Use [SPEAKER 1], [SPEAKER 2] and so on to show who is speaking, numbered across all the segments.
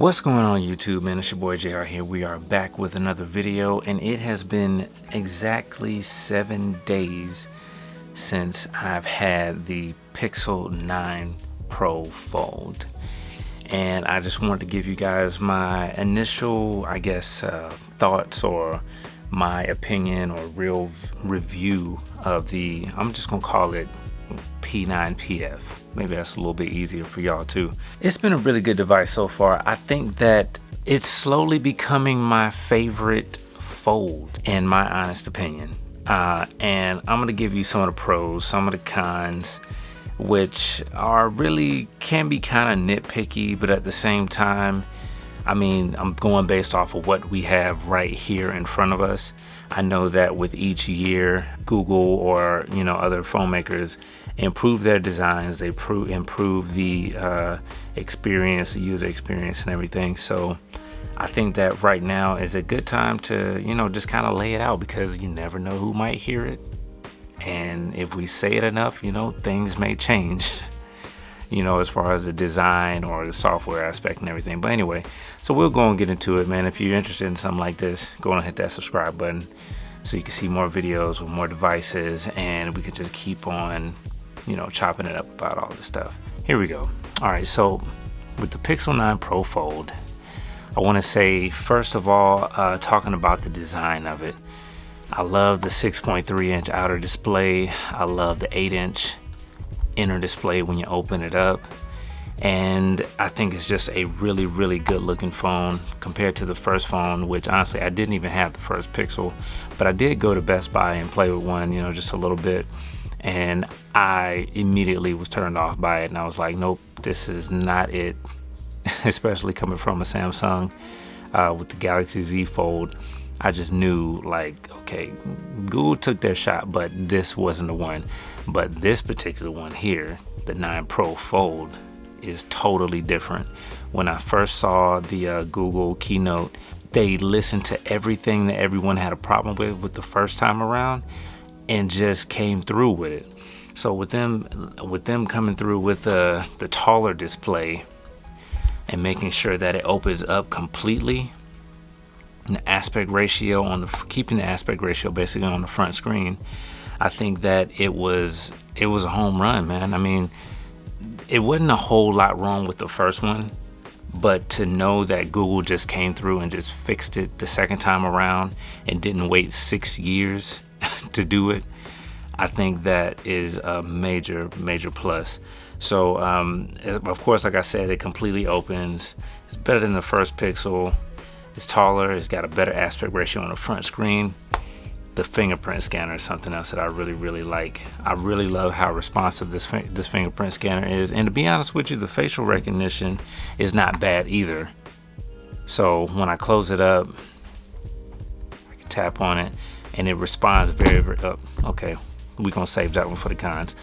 [SPEAKER 1] What's going on YouTube, man? It's your boy JR here. We are back with another video, and it has been exactly 7 days since I've had the Pixel 9 Pro Fold, and I just wanted to give you guys my initial, thoughts or my opinion or real review of the, I'm just gonna call it P9PF. Maybe that's a little bit easier for y'all too. It's been a really good device so far. I think that it's slowly becoming my favorite fold, in my honest opinion. And I'm gonna give you some of the pros, some of the cons, which are really can be kind of nitpicky, but at the same time, I mean, I'm going based off of what we have right here in front of us. I know that with each year, Google or other phone makers improve their designs, they improve the experience, the user experience and everything. So I think that right now is a good time to just kind of lay it out, because you never know who might hear it, and if we say it enough, things may change as far as the design or the software aspect and everything. But anyway, so we'll go and get into it, man. If you're interested in something like this, go and hit that subscribe button so you can see more videos with more devices, and we can just keep on chopping it up about all this stuff. Here we go. All right, so with the Pixel 9 Pro Fold, I want to say, first of all, talking about the design of it, I love the 6.3-inch outer display. I love the 8-inch inner display when you open it up, and I think it's just a really good looking phone compared to the first phone, which honestly I didn't even have the first Pixel, but I did go to Best Buy and play with one just a little bit, and I immediately was turned off by it, and I was like, nope, this is not it. Especially coming from a Samsung with the Galaxy Z Fold, I just knew, like, okay, Google took their shot, but this wasn't the one. But this particular one here, the 9 Pro Fold, is totally different. When I first saw the Google keynote, they listened to everything that everyone had a problem with the first time around, and just came through with it. So with them coming through with the taller display and making sure that it opens up completely, and the aspect ratio keeping the aspect ratio basically on the front screen, I think that it was a home run, man. I mean, it wasn't a whole lot wrong with the first one, but to know that Google just came through and just fixed it the second time around and didn't wait 6 years to do it, I think that is a major plus. So of course, like I said, it completely opens. It's better than the first Pixel. It's taller. It's got a better aspect ratio on the front screen. The fingerprint scanner is something else that I really like. I really love how responsive this fingerprint scanner is, and to be honest with you, the facial recognition is not bad either. So when I close it up, I can tap on it and it responds very okay, we're gonna save that one for the cons,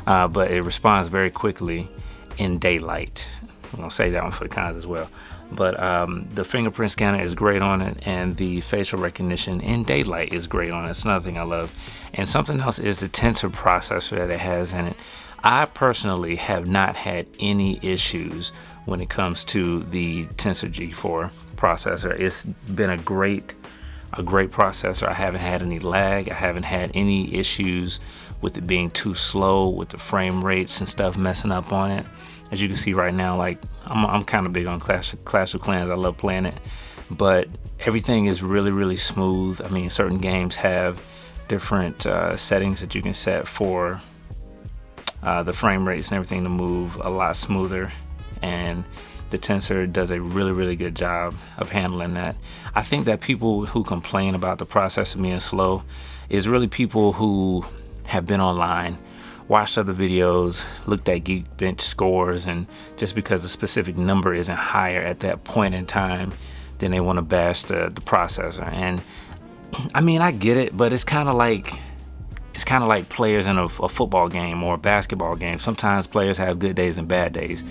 [SPEAKER 1] but it responds very quickly in daylight. I'm gonna save that one for the cons as well. But the fingerprint scanner is great on it, and the facial recognition in daylight is great on it. It's another thing I love. And something else is the Tensor processor that it has in it. I personally have not had any issues when it comes to the Tensor G4 processor. It's been a great processor. I haven't had any lag. I haven't had any issues with it being too slow, with the frame rates and stuff messing up on it. As you can see right now, like I'm kind of big on Clash of Clans. I love playing it, but everything is really smooth. I mean, certain games have different settings that you can set for the frame rates and everything to move a lot smoother, and the Tensor does a really good job of handling that. I think that people who complain about the processor being slow is really people who have been online, watched other videos, looked at Geekbench scores, and just because the specific number isn't higher at that point in time, then they want to bash the processor. And I mean, I get it, but it's kind of like players in a football game or a basketball game. Sometimes players have good days and bad days,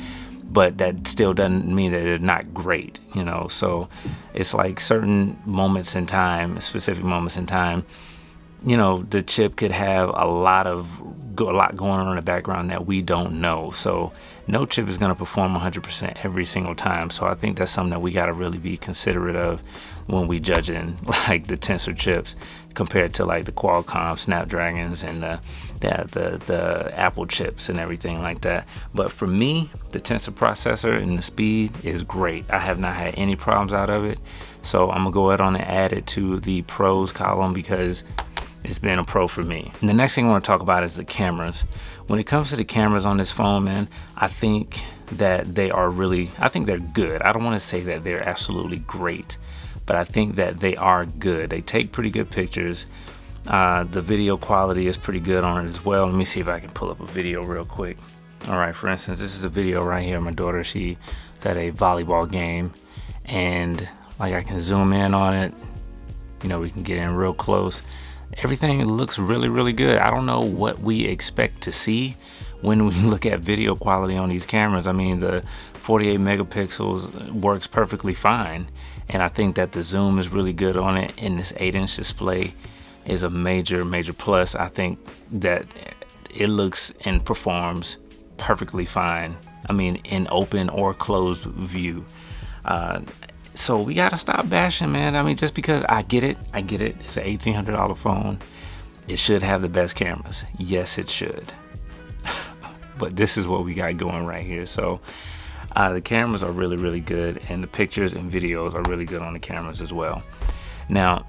[SPEAKER 1] but that still doesn't mean that they're not great, So it's like certain moments in time, specific moments in time, you know, the chip could have a lot going on in the background that we don't know. So no chip is going to perform 100% every single time. So I think that's something that we got to really be considerate of when we judging like the Tensor chips compared to like the Qualcomm Snapdragons and the Apple chips and everything like that. But for me, the Tensor processor and the speed is great. I have not had any problems out of it. So I'm gonna go ahead on and add it to the pros column because it's been a pro for me. And the next thing I want to talk about is the cameras. When it comes to the cameras on this phone, man, I think that they're good. I don't want to say that they're absolutely great, but I think that they are good. They take pretty good pictures. The video quality is pretty good on it as well. Let me see if I can pull up a video real quick. All right, for instance, this is a video right here. My daughter, she's at a volleyball game, and like I can zoom in on it. You know, we can get in real close. Everything looks really, really good. I don't know what we expect to see when we look at video quality on these cameras. I mean, the 48 megapixels works perfectly fine. And I think that the zoom is really good on it. And this 8-inch display is a major, major plus. I think that it looks and performs perfectly fine. I mean, in open or closed view. So we gotta stop bashing, man. I mean, just because I get it. It's an $1,800 phone. It should have the best cameras. Yes, it should. But this is what we got going right here. So the cameras are really, really good, and the pictures and videos are really good on the cameras as well. Now,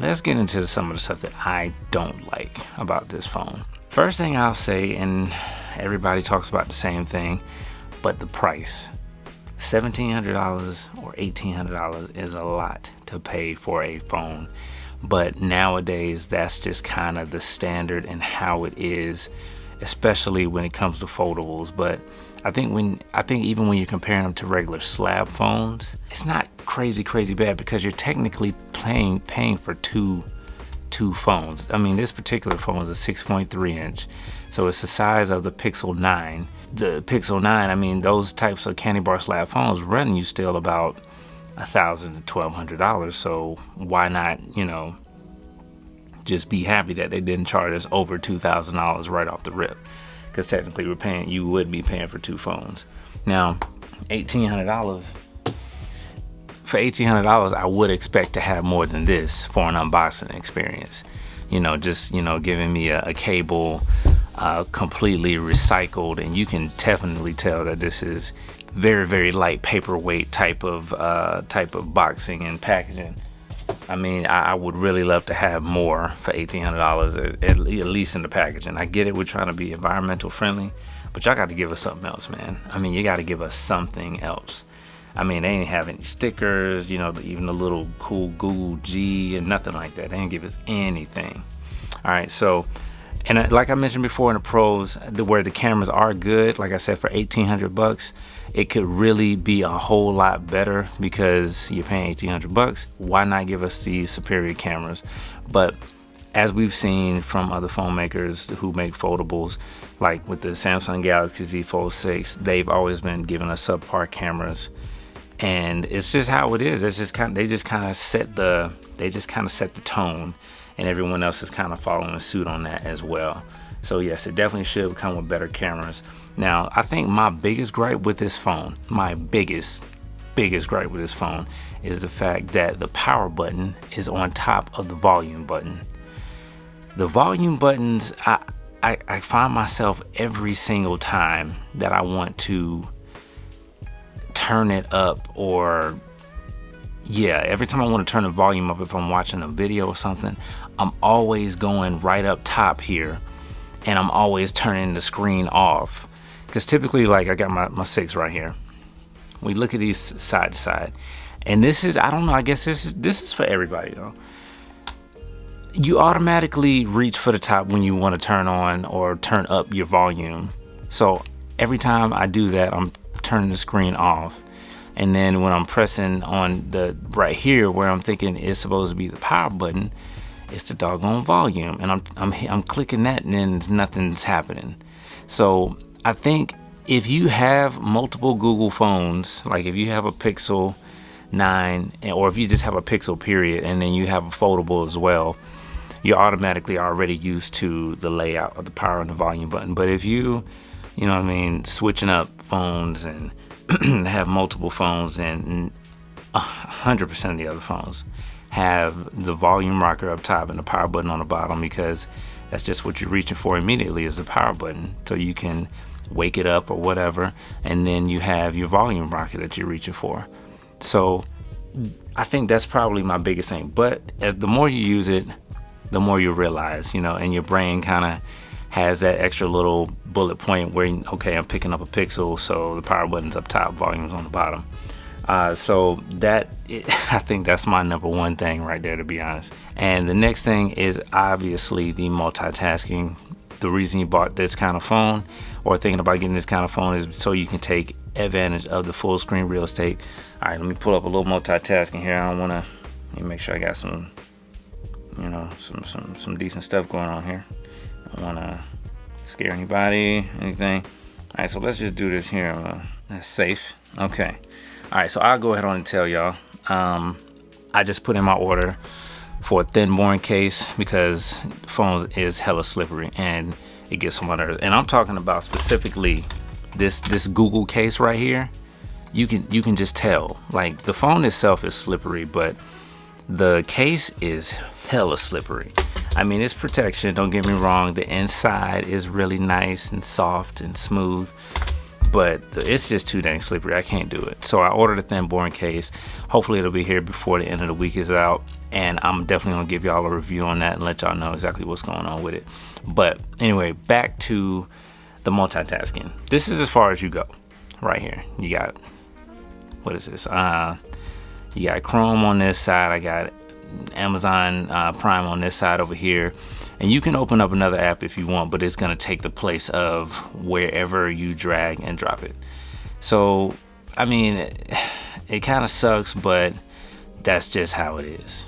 [SPEAKER 1] let's get into some of the stuff that I don't like about this phone. First thing I'll say, and everybody talks about the same thing, but the price. $1,700 or $1,800 is a lot to pay for a phone, but nowadays that's just kind of the standard and how it is, especially when it comes to foldables. But I think even when you're comparing them to regular slab phones, it's not crazy bad because you're technically paying for two phones. I mean, this particular phone is a 6.3 inch, so it's the size of the Pixel 9. The Pixel 9, I mean, those types of candy bar slab phones run you still about $1,000 to $1,200. So why not, you know, just be happy that they didn't charge us over $2,000 right off the rip? Because technically you would be paying for two phones. Now, $1,800. For $1,800, I would expect to have more than this for an unboxing experience. You know, just, you know, giving me a cable, completely recycled, and you can definitely tell that this is very, very light paperweight type of boxing and packaging. I mean, I would really love to have more for $1,800, at least in the packaging. I get it, we're trying to be environmental friendly, but y'all got to give us something else, man. I mean, you got to give us something else. I mean, they ain't have any stickers, you know, even the little cool Google G and nothing like that. They didn't give us anything. All right, so, and like I mentioned before in the pros, where the cameras are good, like I said, for $1,800, it could really be a whole lot better because you're paying $1,800. Why not give us these superior cameras? But as we've seen from other phone makers who make foldables, like with the Samsung Galaxy Z Fold 6, they've always been giving us subpar cameras. And it's just how it is. It's just they just kind of set the tone, and everyone else is kind of following suit on that as well. So yes, it definitely should come with better cameras. Now, I think my biggest gripe with this phone, biggest gripe with this phone, is the fact that the power button is on top of the volume button. The volume buttons, I find myself every single time that I want to turn it up, or every time I want to turn the volume up, if I'm watching a video or something, I'm always going right up top here, and I'm always turning the screen off. Because typically, like, I got my 6 right here. We look at these side to side, and this is, I don't know, I guess this is for everybody though. You automatically reach for the top when you want to turn on or turn up your volume. So every time I do that, I'm turning the screen off. And then when I'm pressing on the right here where I'm thinking it's supposed to be the power button, it's the doggone volume, and I'm clicking that, and then nothing's happening. So I think if you have multiple Google phones, like if you have a Pixel 9, or if you just have a Pixel period, and then you have a foldable as well, you're automatically already used to the layout of the power and the volume button. But if you know what I mean, switching up phones and have multiple phones, and 100% of the other phones have the volume rocker up top and the power button on the bottom, because that's just what you're reaching for immediately, is the power button, so you can wake it up or whatever, and then you have your volume rocker that you're reaching for. So I think that's probably my biggest thing. But as the more you use it, the more you realize, you know, and your brain kind of has that extra little bullet point where, okay, I'm picking up a Pixel, so the power button's up top, volume's on the bottom. So I think that's my number one thing right there, to be honest. And the next thing is obviously the multitasking. The reason you bought this kind of phone, or thinking about getting this kind of phone, is so you can take advantage of the full screen real estate. All right, let me pull up a little multitasking here. Let me make sure I got some, you know, some decent stuff going on here. I don't want to scare anybody, anything. All right, so let's just do this here. That's safe. Okay. All right, so I'll go ahead on and tell y'all. I just put in my order for a thin born case because the phone is hella slippery and it gets on my nerves. And I'm talking about specifically this Google case right here. You can just tell, like, the phone itself is slippery, but the case is hella slippery. I mean, it's protection, don't get me wrong. The inside is really nice and soft and smooth, but it's just too dang slippery. I can't do it. So I ordered a thin born case. Hopefully it'll be here before the end of the week is out, and I'm definitely gonna give y'all a review on that and let y'all know exactly what's going on with it. But anyway, back to the multitasking. This is as far as you go right here. You got, what is this? You got Chrome on this side. I got Amazon Prime on this side over here. And you can open up another app if you want, but it's gonna take the place of wherever you drag and drop it. So, I mean, it kind of sucks, but that's just how it is,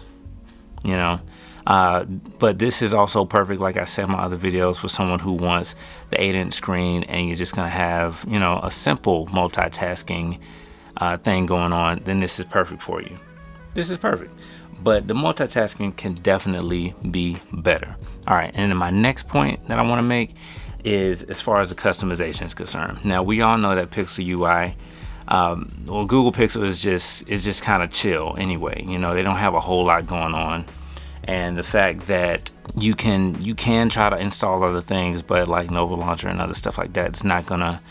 [SPEAKER 1] you know? But this is also perfect, like I said in my other videos, for someone who wants the 8-inch screen and you're just gonna have, you know, a simple multitasking thing going on. Then this is perfect for you. This is perfect. But the multitasking can definitely be better. All right, and then my next point that I want to make is as far as the customization is concerned. Now, we all know that Pixel UI, well, Google Pixel is just kind of chill anyway. You know, they don't have a whole lot going on, and the fact that you can try to install other things, but like Nova Launcher and other stuff like that, it's not gonna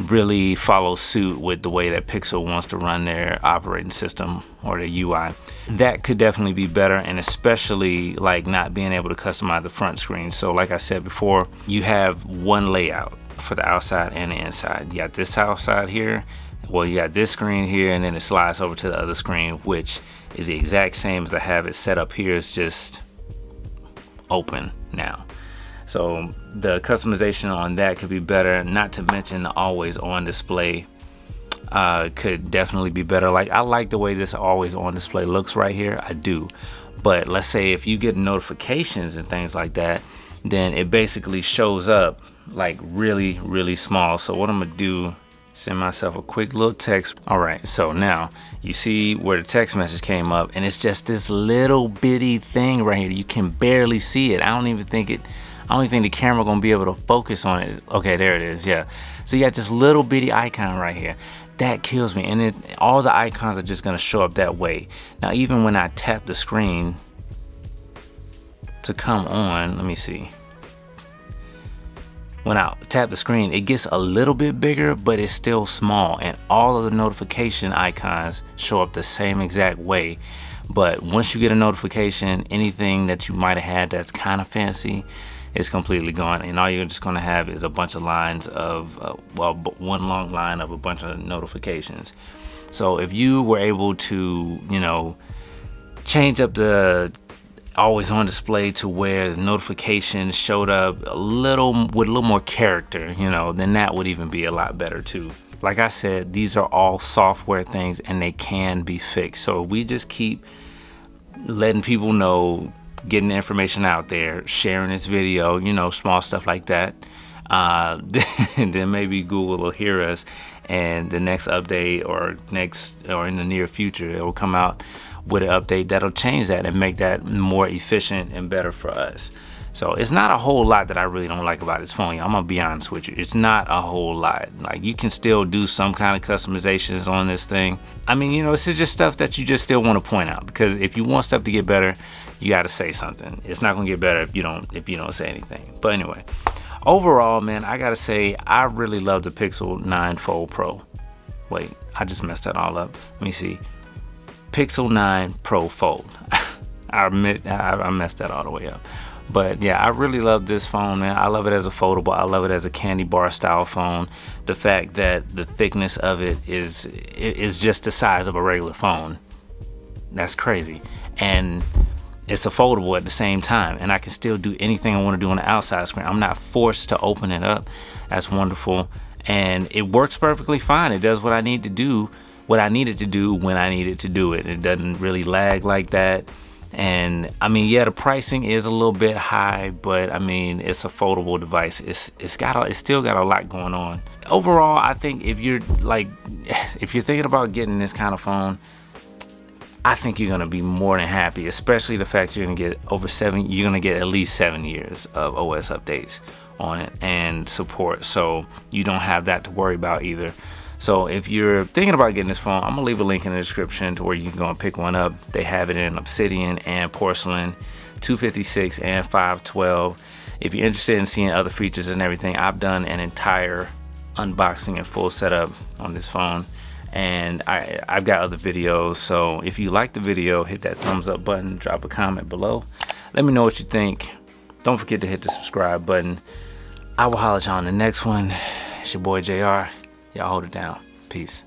[SPEAKER 1] really follow suit with the way that Pixel wants to run their operating system or their UI. That could definitely be better, and especially like not being able to customize the front screen. So like I said before, you have one layout for the outside and the inside. You got this outside here, well, you got this screen here, and then it slides over to the other screen, which is the exact same as I have it set up here. It's just open now. So the customization on that could be better, not to mention the always on display could definitely be better. Like, I like the way this always on display looks right here, I do. But let's say if you get notifications and things like that, then it basically shows up like really, really small. So what I'm gonna do, send myself a quick little text. All right, so now you see where the text message came up, and it's just this little bitty thing right here. You can barely see it. I don't even think the camera gonna be able to focus on it. Okay, there it is, yeah. So you got this little bitty icon right here. That kills me, and all the icons are just gonna show up that way. Now, even when I tap the screen to come on, let me see. When I tap the screen, it gets a little bit bigger, but it's still small, and all of the notification icons show up the same exact way. But once you get a notification, anything that you might have had that's kind of fancy, it's completely gone, and all you're just going to have is a bunch of lines of well, one long line of a bunch of notifications. So if you were able to, you know, change up the always on display to where the notifications showed up a little with a little more character, you know, then that would even be a lot better too. Like I said, these are all software things and they can be fixed. So we just keep letting people know, getting the information out there, sharing this video, you know, small stuff like that. And then maybe Google will hear us and the next update or in the near future, it will come out with an update that'll change that and make that more efficient and better for us. So it's not a whole lot that I really don't like about this phone. I'm gonna be honest with you. It's not a whole lot. Like, you can still do some kind of customizations on this thing. I mean, you know, this is just stuff that you just still want to point out, because if you want stuff to get better, you got to say something. It's not gonna get better if you don't say anything. But anyway, overall, man, I gotta say I really love the Pixel 9 Fold Pro. Wait, I just messed that all up. Let me see. Pixel 9 Pro Fold. I admit I messed that all the way up. But yeah, I really love this phone, man. I love it as a foldable. I love it as a candy bar style phone. The fact that the thickness of it is just the size of a regular phone. That's crazy. And it's a foldable at the same time, and I can still do anything I want to do on the outside screen. I'm not forced to open it up. That's wonderful. And it works perfectly fine. It does what I need to do, what I needed to do when I needed to do it. It doesn't really lag like that. And I mean, yeah, the pricing is a little bit high, but I mean, it's a foldable device. It's still got a lot going on. Overall, I think if you're thinking about getting this kind of phone, I think you're gonna be more than happy, especially the fact you're gonna get you're gonna get at least 7 years of OS updates on it and support, so you don't have that to worry about either. So if you're thinking about getting this phone, I'm gonna leave a link in the description to where you can go and pick one up. They have it in obsidian and porcelain, 256 and 512. If you're interested in seeing other features and everything, I've done an entire unboxing and full setup on this phone, and I've got other videos. So if you like the video, hit that thumbs up button, drop a comment below. Let me know what you think. Don't forget to hit the subscribe button. I will holler at y'all on the next one. It's your boy JR. Y'all hold it down. Peace.